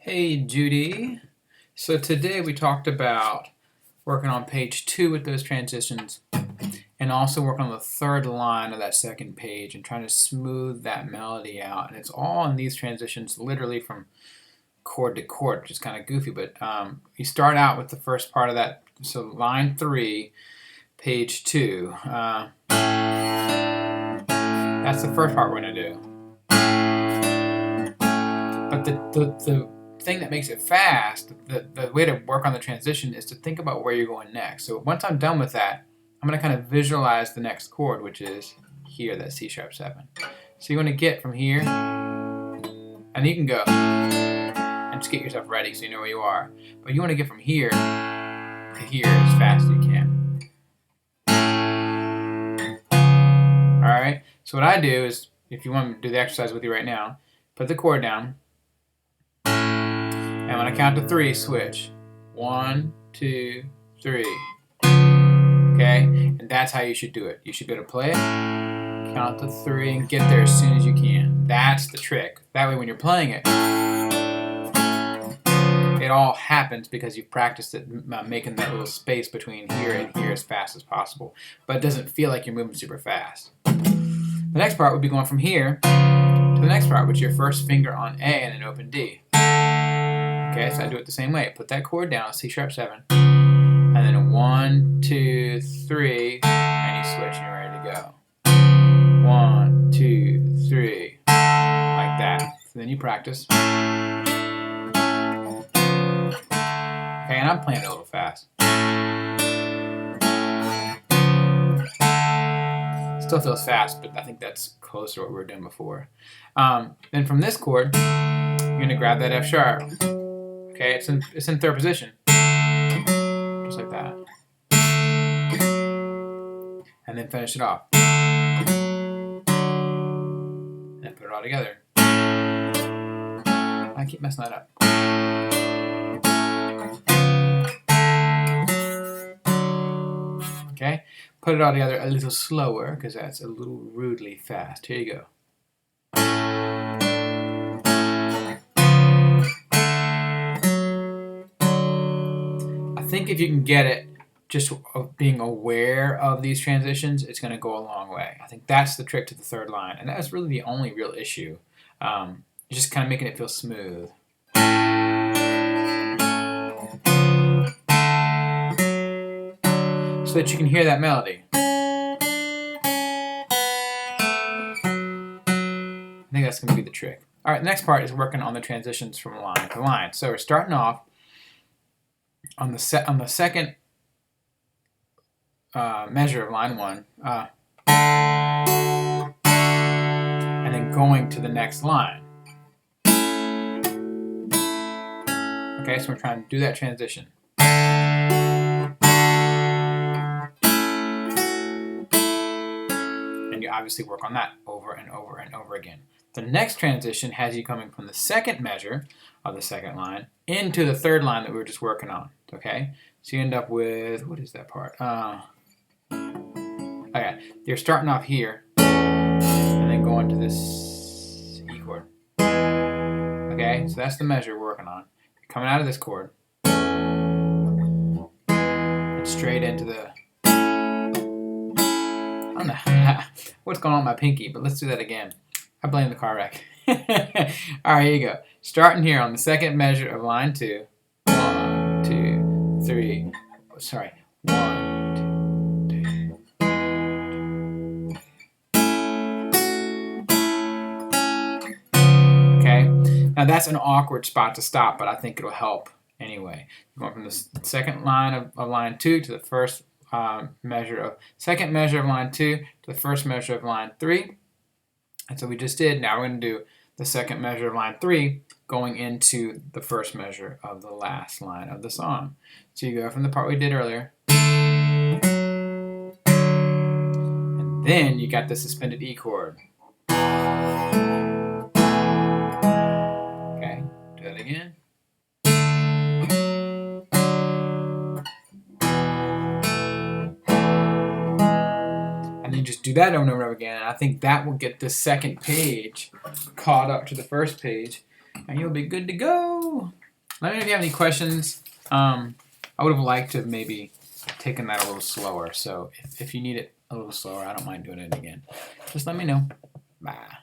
Hey Judy. So today we talked about working on page 2 with those transitions and also working on the third line of that second page and trying to smooth that melody out. And it's all in these transitions literally from chord to chord, which is kind of goofy, but you start out with the first part of that. So line 3, page 2. That's the first part we're going to do. But the thing that makes it fast, the way to work on the transition is to think about where you're going next. So once I'm done with that, I'm going to kind of visualize the next chord, which is here, that C sharp 7. So you want to get from here, and you can go and just get yourself ready so you know where you are. But you want to get from here to here as fast as you can. Alright, so what I do is, if you want me to do the exercise with you right now, put the chord down, and when I count to 3, switch. 1, 2, 3. Okay? And that's how you should do it. You should be able to play it, count to 3, and get there as soon as you can. That's the trick. That way when you're playing it, it all happens because you've practiced it, making that little space between here and here as fast as possible. But it doesn't feel like you're moving super fast. The next part would be going from here to the next part, which is your first finger on A and an open D. Okay, so I do it the same way. Put that chord down, C sharp 7, and then 1, 2, 3, and you switch and you're ready to go. 1, 2, 3, like that. So then you practice. Okay, and I'm playing it a little fast. Still feels fast, but I think that's closer to what we were doing before. Then from this chord, you're going to grab that F sharp. Okay, it's in third position. Just like that. And then finish it off. And then put it all together. I keep messing that up. Okay, put it all together a little slower because that's a little rudely fast. Here you go. I think if you can get it, just being aware of these transitions, it's going to go a long way. I think that's the trick to the third line, and that's really the only real issue. Just kind of making it feel smooth. So that you can hear that melody. I think that's going to be the trick. All right, the next part is working on the transitions from line to line. So we're starting off on the second measure of line 1, and then going to the next line. Okay, so we're trying to do that transition. And you obviously work on that over and over and over again. The next transition has you coming from the second measure of the second line into the third line that we were just working on. Okay, so you end up with, what is that part? Okay, you're starting off here and then going to this E chord. Okay, so that's the measure we're working on. You're coming out of this chord and straight into the, I don't know what's going on with my pinky, but let's do that again. I blame the car wreck. Alright, here you go. Starting here on the second measure of line 2. 1, 2, 3. Sorry. 1, 2. Okay. Now that's an awkward spot to stop, but I think it'll help anyway. You're going from the second line of line 2 to the first second measure of line 2 to the first measure of line 3. And so we just did. Now we're going to do the second measure of line 3 going into the first measure of the last line of the song. So you go from the part we did earlier, and then you got the suspended E chord. Okay, do that again. And then just do that over and over again. And I think that will get the second page caught up to the first page and you'll be good to go. Let me know if you have any questions. I would have liked to have maybe taken that a little slower. So if you need it a little slower, I don't mind doing it again. Just let me know. Bye.